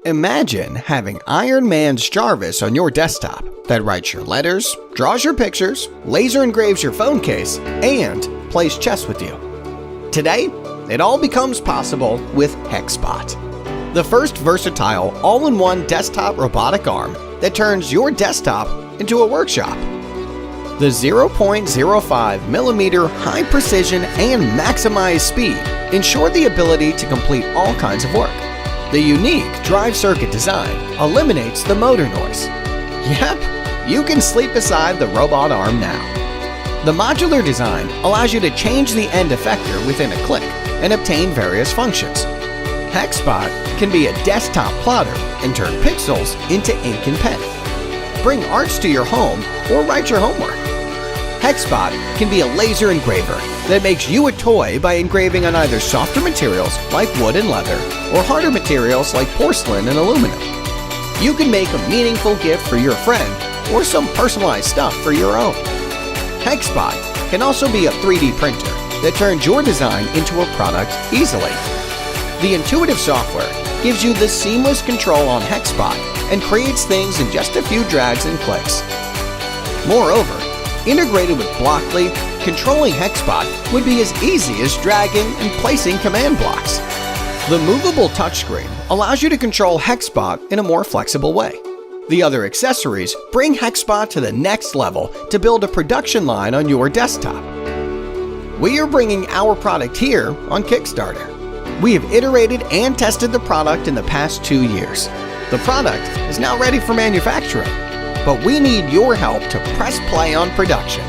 Imagine having Iron Man's Jarvis on your desktop that writes your letters, draws your pictures, laser engraves your phone case, and plays chess with you. Today, it all becomes possible with Hexbot, the first versatile all-in-one desktop robotic arm that turns your desktop into a workshop. The 0.05mm high precision and maximized speed ensure the ability to complete all kinds of work. The unique drive circuit design eliminates the motor noise. Yep, you can sleep beside the robot arm now. The modular design allows you to change the end effector within a click and obtain various functions. Hexbot can be a desktop plotter and turn pixels into ink and pen. Bring arts to your home or write your homework. Hexbot can be a laser engraver that makes you a toy by engraving on either softer materials like wood and leather or harder materials like porcelain and aluminum. You can make a meaningful gift for your friend or some personalized stuff for your own. Hexbot can also be a 3D printer that turns your design into a product easily. The intuitive software gives you the seamless control on Hexbot and creates things in just a few drags and clicks. Moreover, integrated with Blockly, controlling Hexbot would be as easy as dragging and placing command blocks. The movable touchscreen allows you to control Hexbot in a more flexible way. The other accessories bring Hexbot to the next level to build a production line on your desktop. We are bringing our product here on Kickstarter. We have iterated and tested the product in the past 2 years. The product is now ready for manufacturing, but we need your help to press play on production.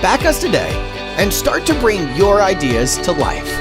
Back us today and start to bring your ideas to life.